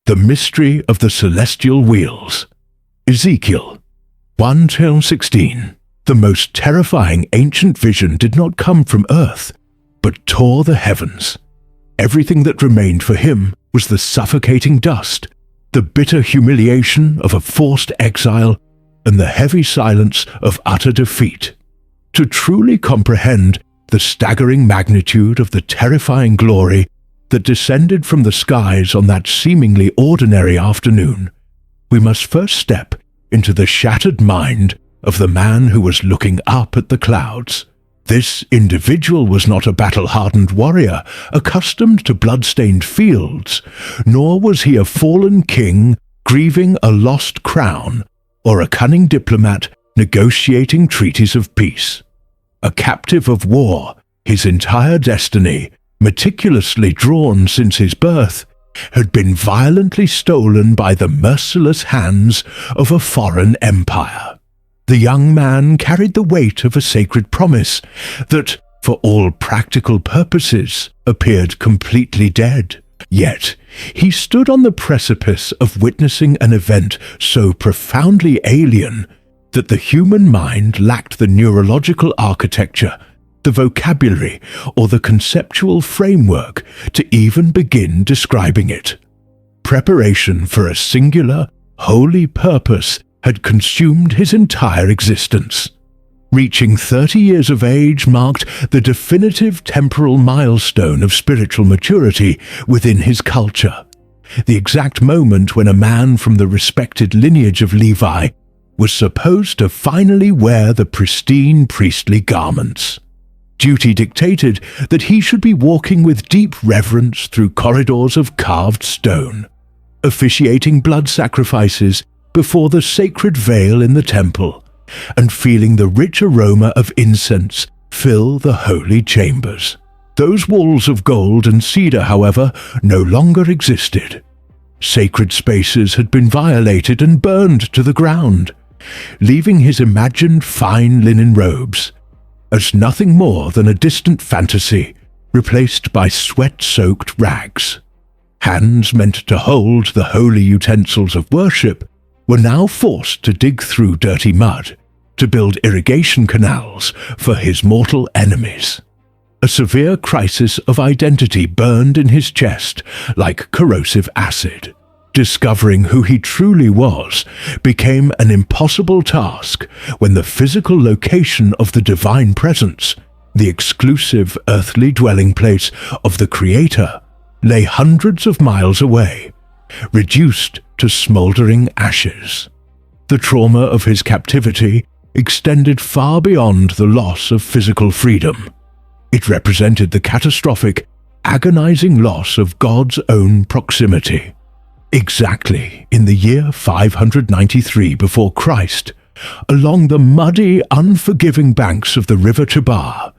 The mystery of the celestial wheels. Ezekiel 1:16. The most terrifying ancient vision did not come from earth, but tore the heavens. Everything that remained for him was the suffocating dust, the bitter humiliation of a forced exile, and the heavy silence of utter defeat. To truly comprehend the staggering magnitude of the terrifying glory that descended from the skies on that seemingly ordinary afternoon, we must first step into the shattered mind of the man who was looking up at the clouds. This individual was not a battle-hardened warrior accustomed to blood-stained fields, nor was he a fallen king grieving a lost crown, or a cunning diplomat negotiating treaties of peace. A captive of war, his entire destiny, meticulously drawn since his birth, had been violently stolen by the merciless hands of a foreign empire. The young man carried the weight of a sacred promise that, for all practical purposes, appeared completely dead. Yet, he stood on the precipice of witnessing an event so profoundly alien that the human mind lacked the neurological architecture, the vocabulary, or the conceptual framework to even begin describing it. Preparation for a singular, holy purpose had consumed his entire existence. Reaching 30 years of age marked the definitive temporal milestone of spiritual maturity within his culture, the exact moment when a man from the respected lineage of Levi was supposed to finally wear the pristine priestly garments. Duty dictated that he should be walking with deep reverence through corridors of carved stone, officiating blood sacrifices before the sacred veil in the temple, and feeling the rich aroma of incense fill the holy chambers. Those walls of gold and cedar, however, no longer existed. Sacred spaces had been violated and burned to the ground, leaving his imagined fine linen robes as nothing more than a distant fantasy replaced by sweat-soaked rags. Hands meant to hold the holy utensils of worship were now forced to dig through dirty mud to build irrigation canals for his mortal enemies. A severe crisis of identity burned in his chest like corrosive acid. Discovering who he truly was became an impossible task when the physical location of the divine presence, the exclusive earthly dwelling place of the Creator, lay hundreds of miles away, reduced to smoldering ashes. The trauma of his captivity extended far beyond the loss of physical freedom. It represented the catastrophic, agonizing loss of God's own proximity. Exactly in the year 593 before Christ, along the muddy, unforgiving banks of the river Chebar,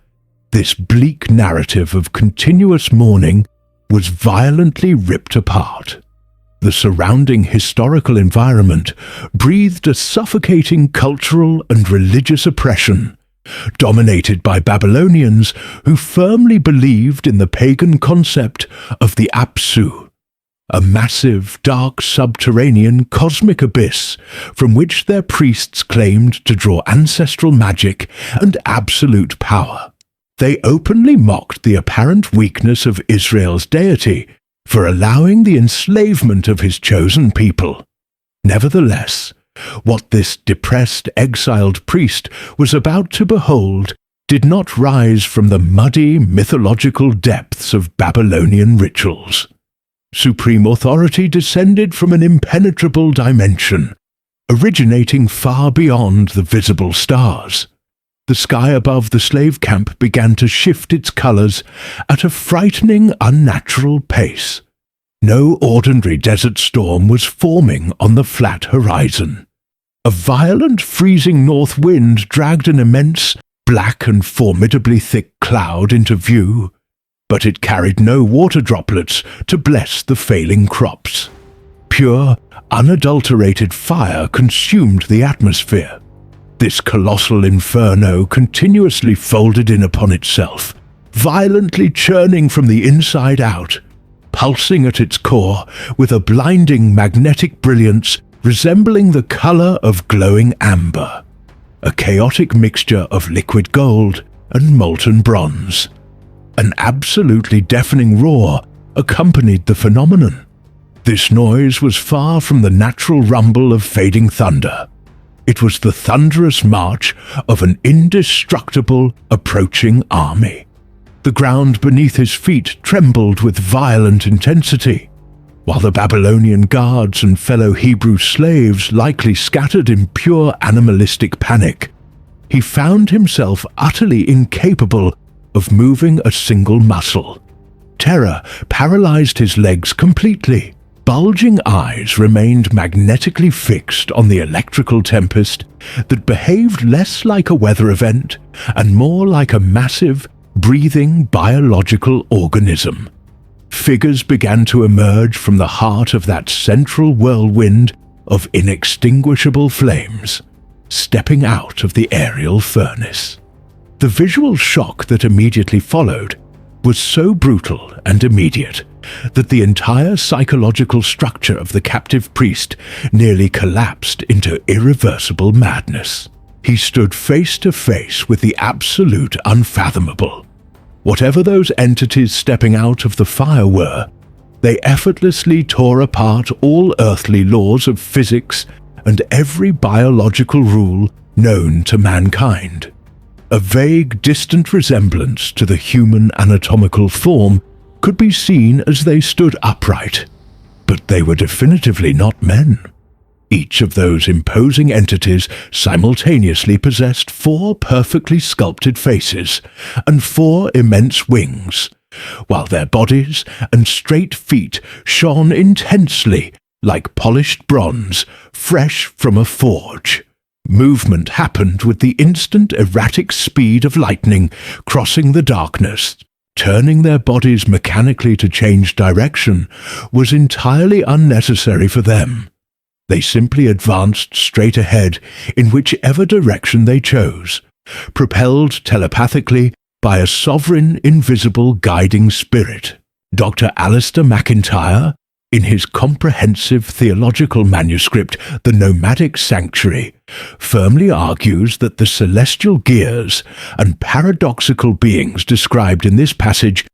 this bleak narrative of continuous mourning was violently ripped apart. The surrounding historical environment breathed a suffocating cultural and religious oppression, dominated by Babylonians who firmly believed in the pagan concept of the Apsu, a massive, dark, subterranean cosmic abyss from which their priests claimed to draw ancestral magic and absolute power. They openly mocked the apparent weakness of Israel's deity for allowing the enslavement of his chosen people. Nevertheless, what this depressed, exiled priest was about to behold did not rise from the muddy, mythological depths of Babylonian rituals. Supreme authority descended from an impenetrable dimension, originating far beyond the visible stars. The sky above the slave camp began to shift its colors at a frightening, unnatural pace. No ordinary desert storm was forming on the flat horizon. A violent, freezing north wind dragged an immense, black and formidably thick cloud into view, but it carried no water droplets to bless the failing crops. Pure, unadulterated fire consumed the atmosphere. This colossal inferno continuously folded in upon itself, violently churning from the inside out, pulsing at its core with a blinding magnetic brilliance resembling the color of glowing amber, a chaotic mixture of liquid gold and molten bronze. An absolutely deafening roar accompanied the phenomenon. This noise was far from the natural rumble of fading thunder. It was the thunderous march of an indestructible, approaching army. The ground beneath his feet trembled with violent intensity, while the Babylonian guards and fellow Hebrew slaves likely scattered in pure animalistic panic. He found himself utterly incapable of moving a single muscle. Terror paralyzed his legs completely. Bulging eyes remained magnetically fixed on the electrical tempest that behaved less like a weather event and more like a massive, breathing biological organism. Figures began to emerge from the heart of that central whirlwind of inextinguishable flames, stepping out of the aerial furnace. The visual shock that immediately followed was so brutal and immediate that the entire psychological structure of the captive priest nearly collapsed into irreversible madness. He stood face to face with the absolute unfathomable. Whatever those entities stepping out of the fire were, they effortlessly tore apart all earthly laws of physics and every biological rule known to mankind. A vague, distant resemblance to the human anatomical form could be seen as they stood upright, but they were definitively not men. Each of those imposing entities simultaneously possessed 4 perfectly sculpted faces and 4 immense wings, while their bodies and straight feet shone intensely like polished bronze, fresh from a forge. Movement happened with the instant erratic speed of lightning crossing the darkness. Turning their bodies mechanically to change direction was entirely unnecessary for them. They simply advanced straight ahead in whichever direction they chose, propelled telepathically by a sovereign, invisible guiding spirit. Dr. Alistair MacIntyre, in his comprehensive theological manuscript, The Nomadic Sanctuary, firmly argues that the celestial gears and paradoxical beings described in this passage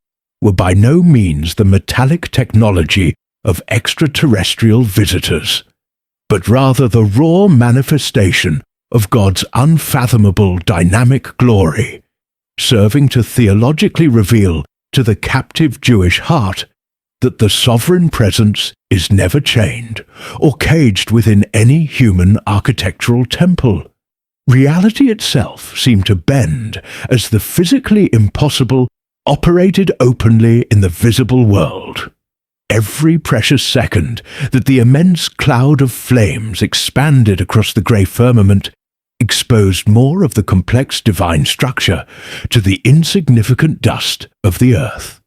were by no means the metallic technology of extraterrestrial visitors, but rather the raw manifestation of God's unfathomable dynamic glory, serving to theologically reveal to the captive Jewish heart that the sovereign presence is never chained or caged within any human architectural temple. Reality itself seemed to bend as the physically impossible operated openly in the visible world. Every precious second that the immense cloud of flames expanded across the grey firmament exposed more of the complex divine structure to the insignificant dust of the earth.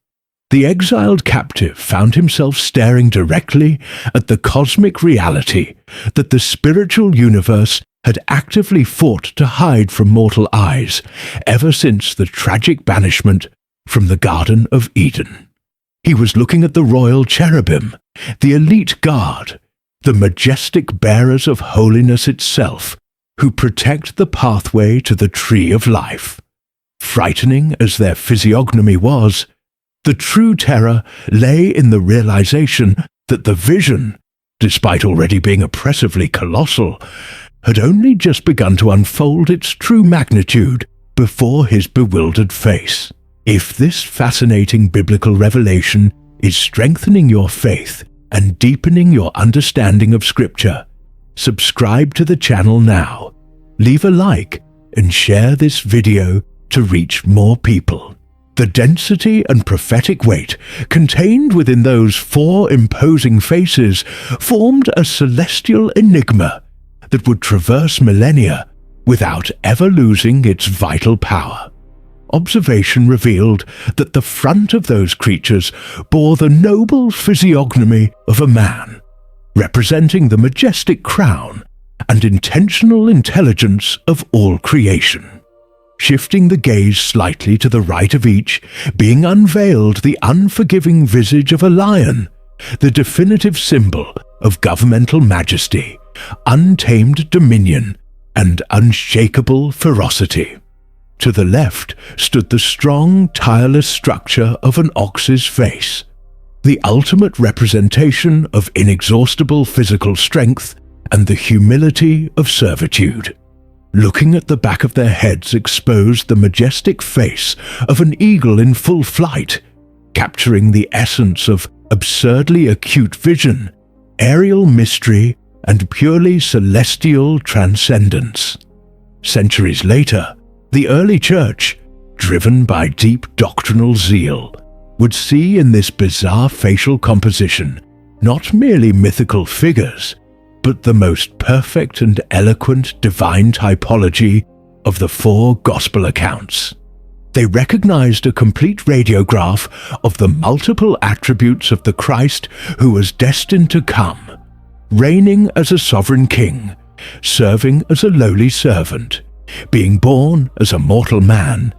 The exiled captive found himself staring directly at the cosmic reality that the spiritual universe had actively fought to hide from mortal eyes ever since the tragic banishment from the Garden of Eden. He was looking at the royal cherubim, the elite guard, the majestic bearers of holiness itself, who protect the pathway to the tree of life. Frightening as their physiognomy was, the true terror lay in the realization that the vision, despite already being oppressively colossal, had only just begun to unfold its true magnitude before his bewildered face. If this fascinating biblical revelation is strengthening your faith and deepening your understanding of Scripture, subscribe to the channel now, leave a like, and share this video to reach more people. The density and prophetic weight contained within those 4 imposing faces formed a celestial enigma that would traverse millennia without ever losing its vital power. Observation revealed that the front of those creatures bore the noble physiognomy of a man, representing the majestic crown and intentional intelligence of all creation. shifting the gaze slightly to the right of each, being unveiled the unforgiving visage of a lion, the definitive symbol of governmental majesty, untamed dominion, and unshakable ferocity. To the left stood the strong, tireless structure of an ox's face, the ultimate representation of inexhaustible physical strength and the humility of servitude. Looking at the back of their heads exposed the majestic face of an eagle in full flight, capturing the essence of absurdly acute vision, aerial mystery, and purely celestial transcendence. Centuries later, the early church, driven by deep doctrinal zeal, would see in this bizarre facial composition not merely mythical figures, but the most perfect and eloquent divine typology of the four gospel accounts. They recognized a complete radiograph of the multiple attributes of the Christ who was destined to come, reigning as a sovereign king, serving as a lowly servant, being born as a mortal man,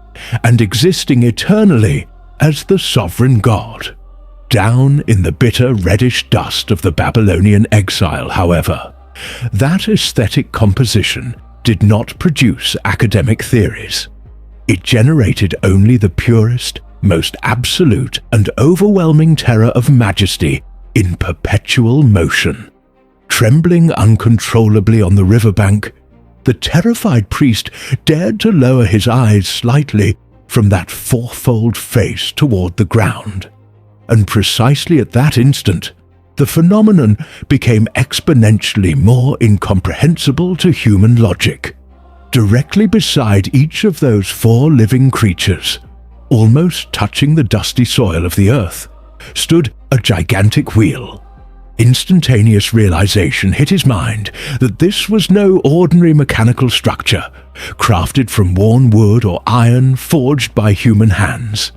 and existing eternally as the sovereign God. Down in the bitter reddish dust of the Babylonian exile, however, that aesthetic composition did not produce academic theories. It generated only the purest, most absolute and overwhelming terror of majesty in perpetual motion. Trembling uncontrollably on the riverbank, the terrified priest dared to lower his eyes slightly from that fourfold face toward the ground. And precisely at that instant, the phenomenon became exponentially more incomprehensible to human logic. Directly beside each of those four living creatures, almost touching the dusty soil of the earth, stood a gigantic wheel. Instantaneous realization hit his mind that this was no ordinary mechanical structure, crafted from worn wood or iron forged by human hands.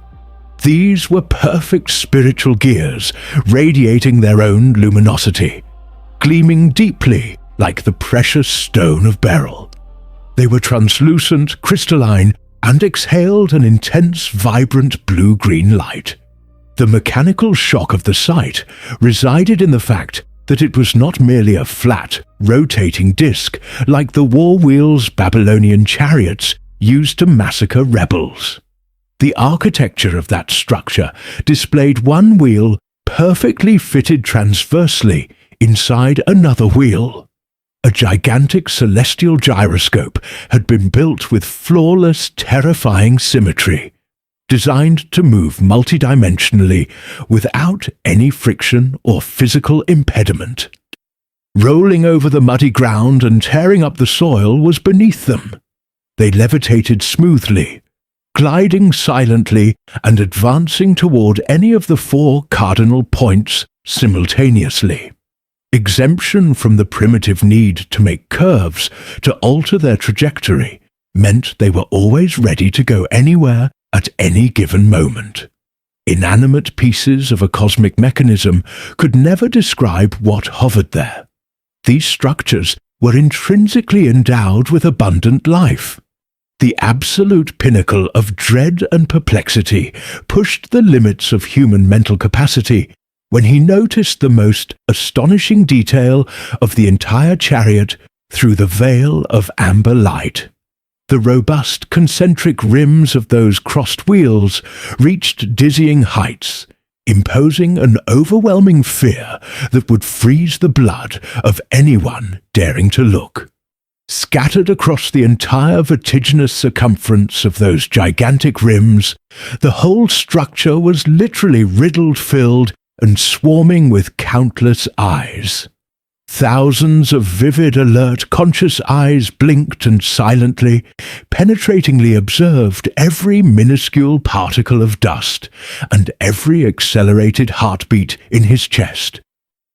These were perfect spiritual gears, radiating their own luminosity, gleaming deeply like the precious stone of beryl. They were translucent, crystalline, and exhaled an intense, vibrant blue-green light. The mechanical shock of the sight resided in the fact that it was not merely a flat, rotating disc like the war wheels Babylonian chariots used to massacre rebels. The architecture of that structure displayed one wheel perfectly fitted transversely inside another wheel. A gigantic celestial gyroscope had been built with flawless, terrifying symmetry, designed to move multidimensionally without any friction or physical impediment. Rolling over the muddy ground and tearing up the soil was beneath them. They levitated smoothly, gliding silently and advancing toward any of the four cardinal points simultaneously. Exemption from the primitive need to make curves to alter their trajectory meant they were always ready to go anywhere at any given moment. Inanimate pieces of a cosmic mechanism could never describe what hovered there. These structures were intrinsically endowed with abundant life. The absolute pinnacle of dread and perplexity pushed the limits of human mental capacity when he noticed the most astonishing detail of the entire chariot through the veil of amber light. The robust concentric rims of those crossed wheels reached dizzying heights, imposing an overwhelming fear that would freeze the blood of anyone daring to look. Scattered across the entire vertiginous circumference of those gigantic rims, the whole structure was literally riddle-filled and swarming with countless eyes. Thousands of vivid, alert, conscious eyes blinked and silently, penetratingly observed every minuscule particle of dust and every accelerated heartbeat in his chest.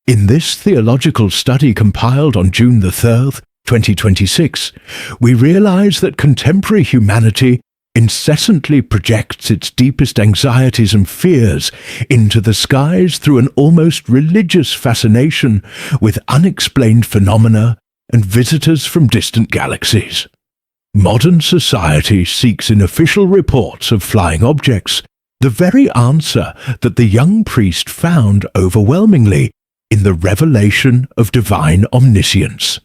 In this theological study compiled on June the 3rd, 2026, we realize that contemporary humanity incessantly projects its deepest anxieties and fears into the skies through an almost religious fascination with unexplained phenomena and visitors from distant galaxies. Modern society seeks in official reports of flying objects the very answer that the young priest found overwhelmingly in the revelation of divine omniscience.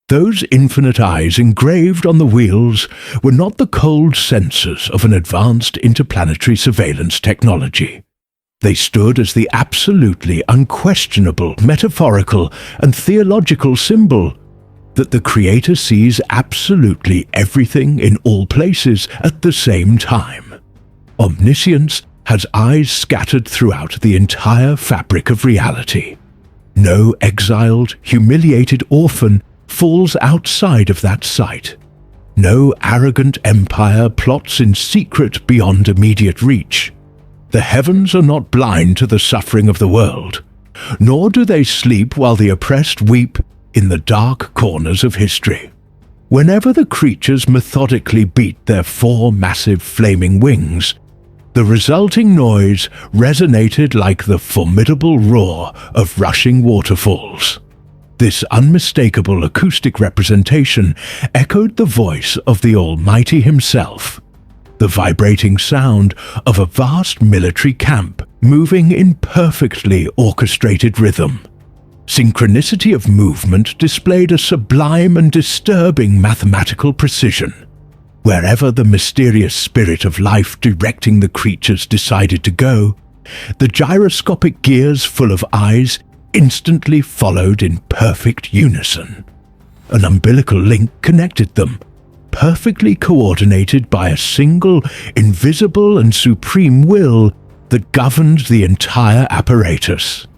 Those infinite eyes engraved on the wheels were not the cold sensors of an advanced interplanetary surveillance technology. They stood as the absolutely unquestionable metaphorical and theological symbol that the Creator sees absolutely everything in all places at the same time. Omniscience has eyes scattered throughout the entire fabric of reality. No exiled, humiliated orphan falls outside of that sight. No arrogant empire plots in secret beyond immediate reach. The heavens are not blind to the suffering of the world, nor do they sleep while the oppressed weep in the dark corners of history. Whenever the creatures methodically beat their four massive flaming wings, the resulting noise resonated like the formidable roar of rushing waterfalls. This unmistakable acoustic representation echoed the voice of the Almighty Himself, the vibrating sound of a vast military camp moving in perfectly orchestrated rhythm. Synchronicity of movement displayed a sublime and disturbing mathematical precision. Wherever the mysterious spirit of life directing the creatures decided to go, the gyroscopic gears full of eyes instantly followed in perfect unison. An umbilical link connected them, perfectly coordinated by a single, invisible and supreme will that governed the entire apparatus.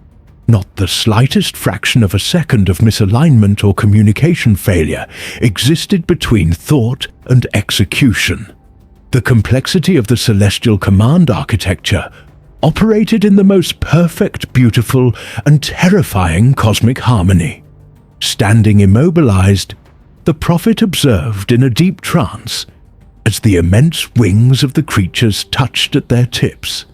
Not the slightest fraction of a second of misalignment or communication failure existed between thought and execution. The complexity of the celestial command architecture operated in the most perfect, beautiful, and terrifying cosmic harmony. Standing immobilized, the prophet observed in a deep trance as the immense wings of the creatures touched at their tips,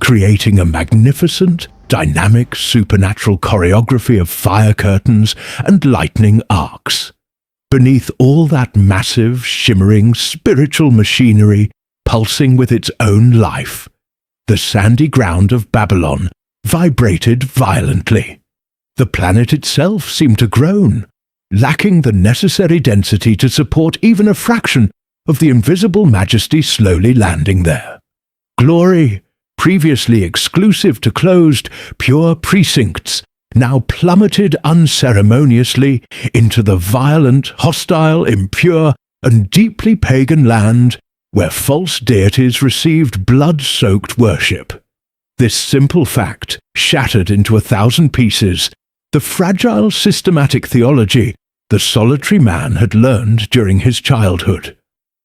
creating a magnificent, dynamic, supernatural choreography of fire curtains and lightning arcs. Beneath all that massive, shimmering, spiritual machinery pulsing with its own life, the sandy ground of Babylon vibrated violently. The planet itself seemed to groan, lacking the necessary density to support even a fraction of the invisible majesty slowly landing there. Glory, previously exclusive to closed, pure precincts, now plummeted unceremoniously into the violent, hostile, impure, and deeply pagan land where false deities received blood-soaked worship. This simple fact shattered into 1,000 pieces the fragile systematic theology the solitary man had learned during his childhood.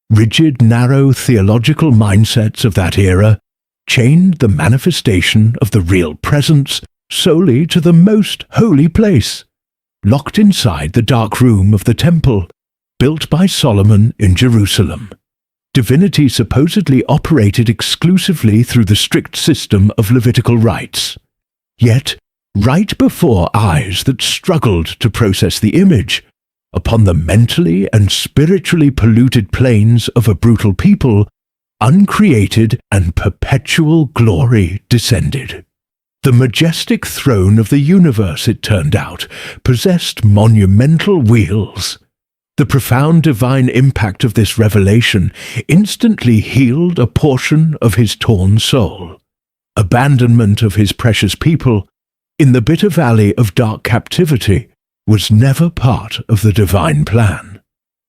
Rigid, narrow theological mindsets of that era chained the manifestation of the real presence solely to the most holy place, locked inside the dark room of the temple, built by Solomon in Jerusalem. Divinity supposedly operated exclusively through the strict system of Levitical rites. Yet, right before eyes that struggled to process the image, upon the mentally and spiritually polluted plains of a brutal people, uncreated and perpetual glory descended. The majestic throne of the universe, it turned out, possessed monumental wheels. The profound divine impact of this revelation instantly healed a portion of his torn soul. Abandonment of his precious people in the bitter valley of dark captivity was never part of the divine plan.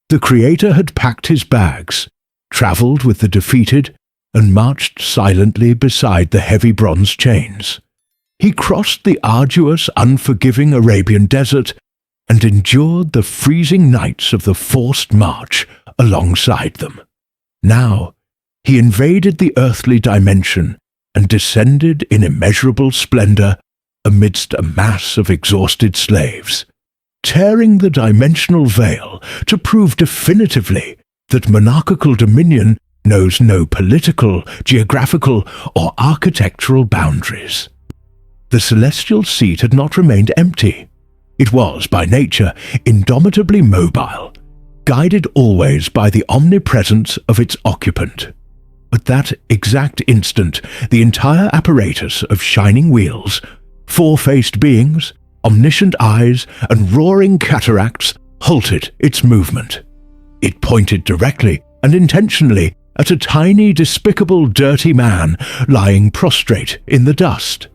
The Creator had packed his bags, travelled with the defeated, and marched silently beside the heavy bronze chains. He crossed the arduous, unforgiving Arabian desert and endured the freezing nights of the forced march alongside them. Now, he invaded the earthly dimension and descended in immeasurable splendor amidst a mass of exhausted slaves, tearing the dimensional veil to prove definitively that monarchical dominion knows no political, geographical, or architectural boundaries. The celestial seat had not remained empty. It was, by nature, indomitably mobile. guided always by the omnipresence of its occupant. At that exact instant, the entire apparatus of shining wheels, four-faced beings, omniscient eyes, and roaring cataracts halted its movement. It pointed directly and intentionally at a tiny, despicable, dirty man lying prostrate in the dust.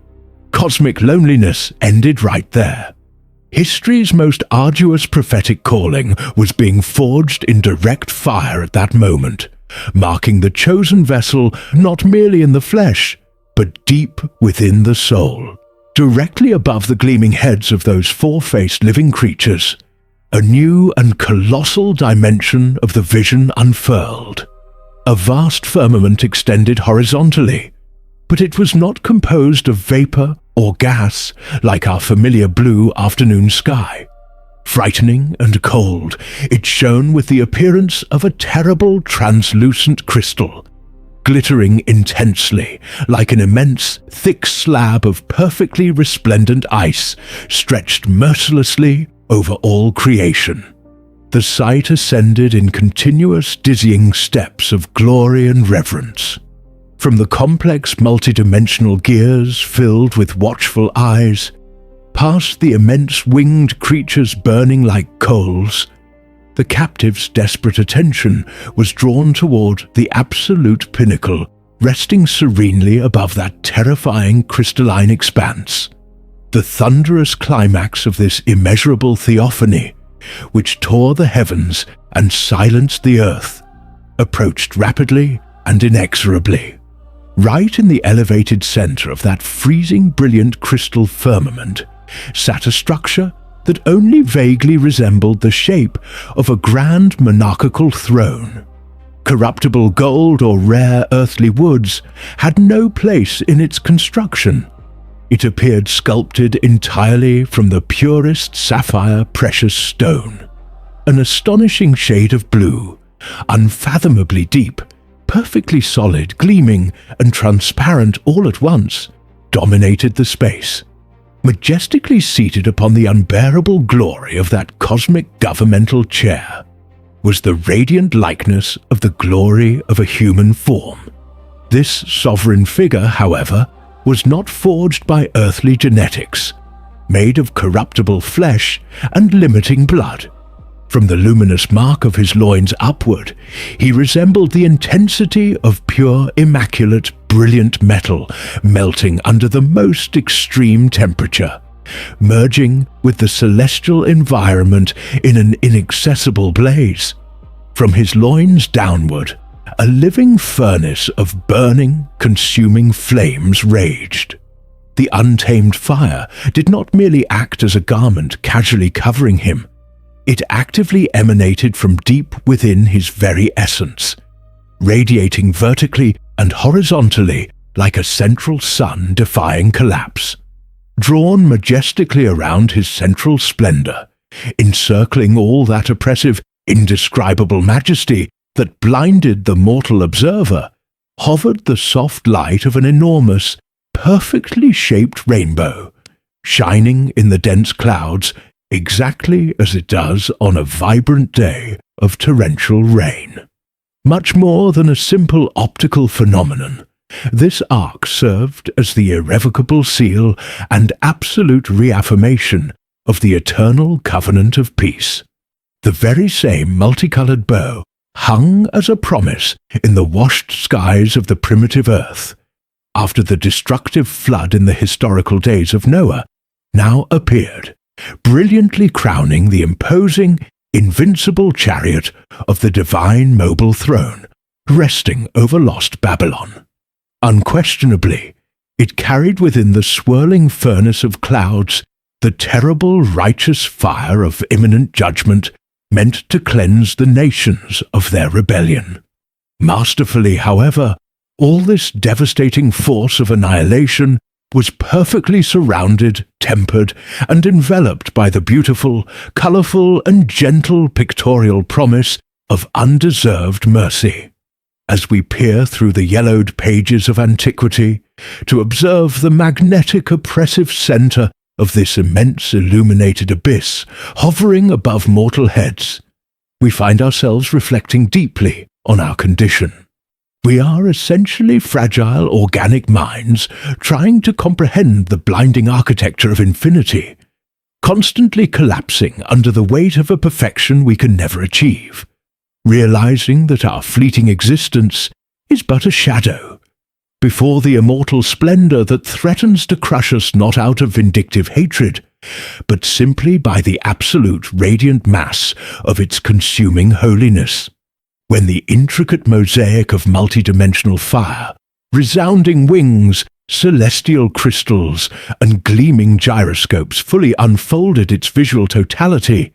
Cosmic loneliness ended right there. History's most arduous prophetic calling was being forged in direct fire at that moment, marking the chosen vessel not merely in the flesh, but deep within the soul. Directly above the gleaming heads of those four-faced living creatures, a new and colossal dimension of the vision unfurled. A vast firmament extended horizontally, but it was not composed of vapor or gas like our familiar blue afternoon sky. Frightening and cold, it shone with the appearance of a terrible translucent crystal, glittering intensely like an immense, thick slab of perfectly resplendent ice stretched mercilessly over all creation. The sight ascended in continuous, dizzying steps of glory and reverence. From the complex multidimensional gears filled with watchful eyes, past the immense winged creatures burning like coals, the captive's desperate attention was drawn toward the absolute pinnacle, resting serenely above that terrifying crystalline expanse. The thunderous climax of this immeasurable theophany, which tore the heavens and silenced the earth, approached rapidly and inexorably. Right in the elevated center of that freezing brilliant crystal firmament sat a structure that only vaguely resembled the shape of a grand monarchical throne. Corruptible gold or rare earthly woods had no place in its construction. It appeared sculpted entirely from the purest sapphire precious stone. An astonishing shade of blue, unfathomably deep, perfectly solid, gleaming, and transparent all at once, dominated the space. Majestically seated upon the unbearable glory of that cosmic governmental chair was the radiant likeness of the glory of a human form. This sovereign figure, however, was not forged by earthly genetics, made of corruptible flesh and limiting blood. From the luminous mark of his loins upward, he resembled the intensity of pure, immaculate, brilliant metal melting under the most extreme temperature, merging with the celestial environment in an inaccessible blaze. From his loins downward, a living furnace of burning, consuming flames raged. The untamed fire did not merely act as a garment casually covering him. It actively emanated from deep within his very essence, radiating vertically and horizontally like a central sun defying collapse. Drawn majestically around his central splendor, encircling all that oppressive, indescribable majesty that blinded the mortal observer, hovered the soft light of an enormous, perfectly shaped rainbow, shining in the dense clouds exactly as it does on a vibrant day of torrential rain. Much more than a simple optical phenomenon, this ark served as the irrevocable seal and absolute reaffirmation of the eternal covenant of peace. The very same multicolored bow hung as a promise in the washed skies of the primitive earth, after the destructive flood in the historical days of Noah, now appeared, brilliantly crowning the imposing, invincible chariot of the divine mobile throne, resting over lost Babylon. Unquestionably, it carried within the swirling furnace of clouds the terrible righteous fire of imminent judgment meant to cleanse the nations of their rebellion. Masterfully, however, all this devastating force of annihilation was perfectly surrounded, tempered, and enveloped by the beautiful, colorful, and gentle pictorial promise of undeserved mercy. As we peer through the yellowed pages of antiquity to observe the magnetic oppressive center of this immense illuminated abyss hovering above mortal heads, we find ourselves reflecting deeply on our condition. We are essentially fragile organic minds trying to comprehend the blinding architecture of infinity, constantly collapsing under the weight of a perfection we can never achieve, realizing that our fleeting existence is but a shadow before the immortal splendor that threatens to crush us not out of vindictive hatred, but simply by the absolute radiant mass of its consuming holiness. When the intricate mosaic of multidimensional fire, resounding wings, celestial crystals, and gleaming gyroscopes fully unfolded its visual totality,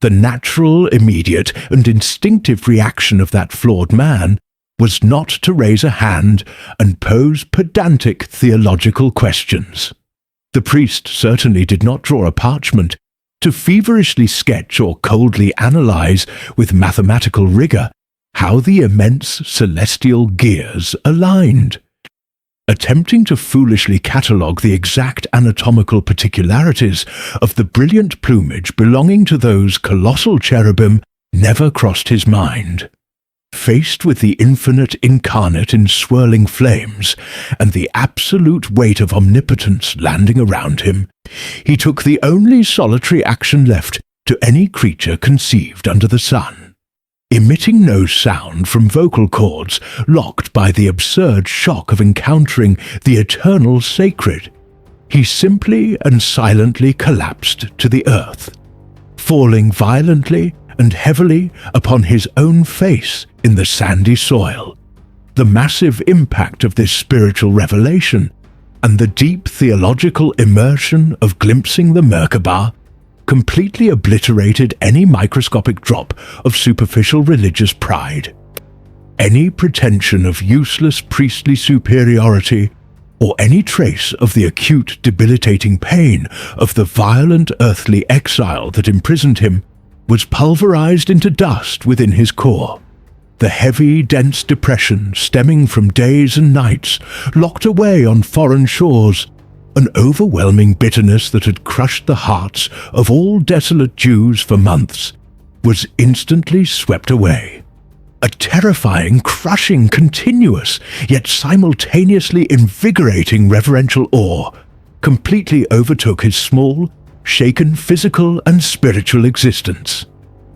the natural, immediate, and instinctive reaction of that flawed man was not to raise a hand and pose pedantic theological questions. The priest certainly did not draw a parchment to feverishly sketch or coldly analyze with mathematical rigor how the immense celestial gears aligned. Attempting to foolishly catalogue the exact anatomical particularities of the brilliant plumage belonging to those colossal cherubim never crossed his mind. Faced with the infinite incarnate in swirling flames and the absolute weight of omnipotence landing around him, he took the only solitary action left to any creature conceived under the sun. Emitting no sound from vocal cords locked by the absurd shock of encountering the eternal sacred, he simply and silently collapsed to the earth, falling violently and heavily upon his own face in the sandy soil. The massive impact of this spiritual revelation and the deep theological immersion of glimpsing the Merkabah completely obliterated any microscopic drop of superficial religious pride. Any pretension of useless priestly superiority or any trace of the acute debilitating pain of the violent earthly exile that imprisoned him was pulverized into dust within his core. The heavy, dense depression stemming from days and nights locked away on foreign shores, an overwhelming bitterness that had crushed the hearts of all desolate Jews for months, was instantly swept away. A terrifying, crushing, continuous, yet simultaneously invigorating reverential awe completely overtook his small, shaken physical and spiritual existence.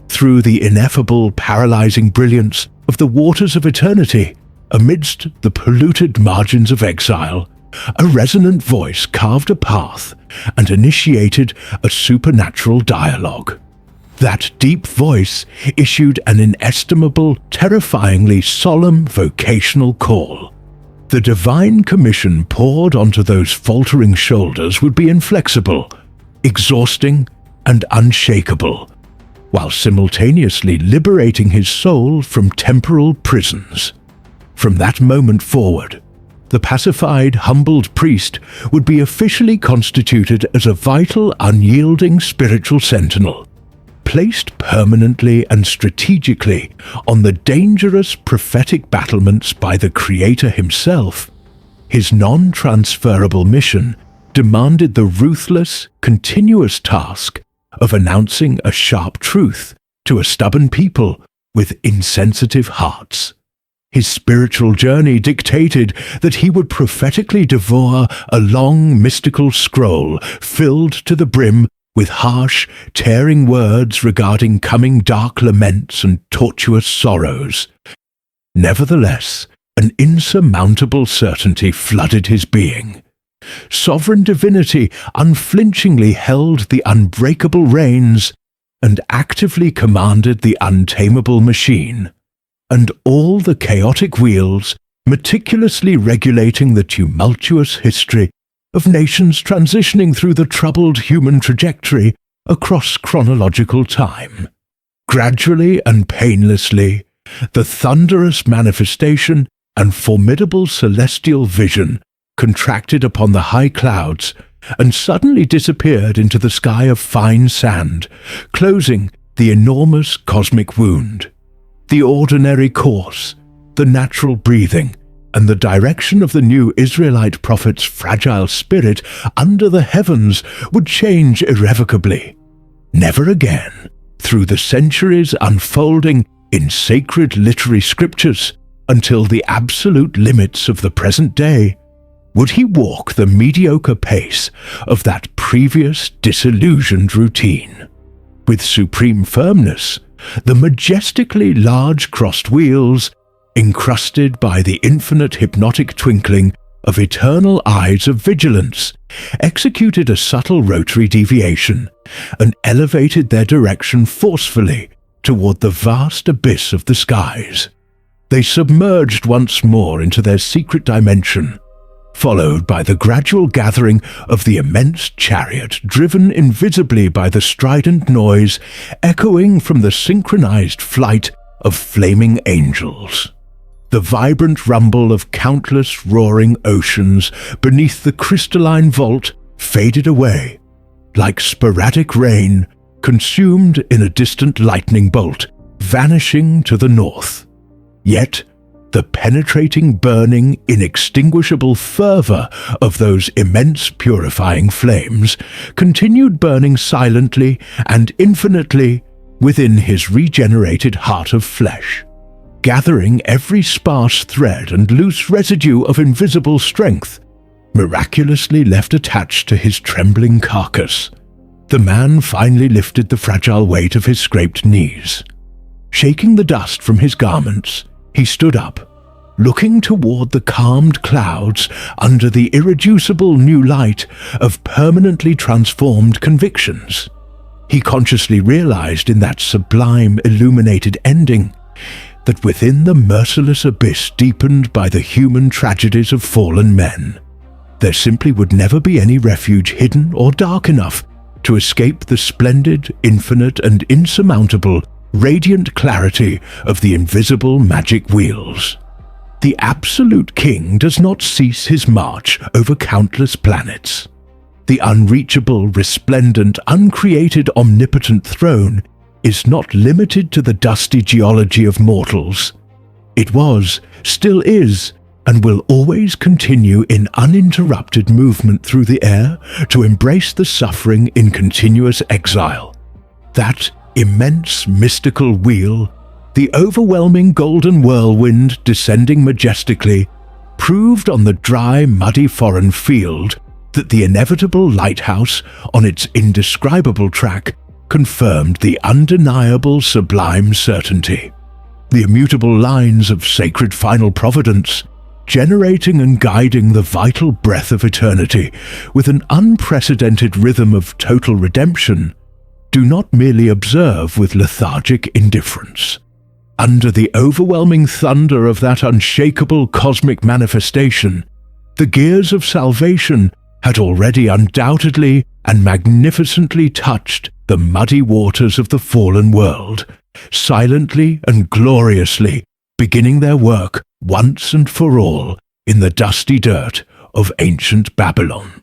Through the ineffable, paralyzing brilliance of the waters of eternity, amidst the polluted margins of exile, a resonant voice carved a path and initiated a supernatural dialogue. That deep voice issued an inestimable, terrifyingly solemn vocational call. The divine commission poured onto those faltering shoulders would be inflexible, exhausting, and unshakable, while simultaneously liberating his soul from temporal prisons. From that moment forward, the pacified, humbled priest would be officially constituted as a vital, unyielding spiritual sentinel, placed permanently and strategically on the dangerous prophetic battlements by the Creator himself. His non-transferable mission demanded the ruthless, continuous task of announcing a sharp truth to a stubborn people with insensitive hearts. His spiritual journey dictated that he would prophetically devour a long mystical scroll filled to the brim with harsh, tearing words regarding coming dark laments and tortuous sorrows. Nevertheless, an insurmountable certainty flooded his being. Sovereign divinity unflinchingly held the unbreakable reins and actively commanded the untamable machine, and all the chaotic wheels meticulously regulating the tumultuous history of nations transitioning through the troubled human trajectory across chronological time. Gradually and painlessly, the thunderous manifestation and formidable celestial vision contracted upon the high clouds and suddenly disappeared into the sky of fine sand, closing the enormous cosmic wound. The ordinary course, the natural breathing, and the direction of the new Israelite prophet's fragile spirit under the heavens would change irrevocably. Never again, through through the centuries unfolding in sacred literary scriptures until the absolute limits of the present day, would he walk the mediocre pace of that previous disillusioned routine? With supreme firmness, the majestically large crossed wheels, encrusted by the infinite hypnotic twinkling of eternal eyes of vigilance, executed a subtle rotary deviation and elevated their direction forcefully toward the vast abyss of the skies. They submerged once more into their secret dimension, followed by the gradual gathering of the immense chariot driven invisibly by the strident noise echoing from the synchronized flight of flaming angels. The vibrant rumble of countless roaring oceans beneath the crystalline vault faded away, like sporadic rain consumed in a distant lightning bolt, vanishing to the north. Yet, the penetrating, burning, inextinguishable fervor of those immense purifying flames continued burning silently and infinitely within his regenerated heart of flesh, gathering every sparse thread and loose residue of invisible strength, miraculously left attached to his trembling carcass. The man finally lifted the fragile weight of his scraped knees. Shaking the dust from his garments, he stood up, looking toward the calmed clouds under the irreducible new light of permanently transformed convictions. He consciously realized in that sublime illuminated ending that within the merciless abyss deepened by the human tragedies of fallen men, there simply would never be any refuge hidden or dark enough to escape the splendid, infinite, and insurmountable, radiant clarity of the invisible magic wheels. The absolute king does not cease his march over countless planets. The unreachable, resplendent, uncreated, omnipotent throne is not limited to the dusty geology of mortals. It was, still is, and will always continue in uninterrupted movement through the air to embrace the suffering in continuous exile. That immense mystical wheel, the overwhelming golden whirlwind descending majestically, proved on the dry, muddy foreign field that the inevitable lighthouse on its indescribable track confirmed the undeniable sublime certainty. The immutable lines of sacred final providence, generating and guiding the vital breath of eternity with an unprecedented rhythm of total redemption, do not merely observe with lethargic indifference. Under the overwhelming thunder of that unshakable cosmic manifestation, the gears of salvation had already undoubtedly and magnificently touched the muddy waters of the fallen world, silently and gloriously beginning their work once and for all in the dusty dirt of ancient Babylon.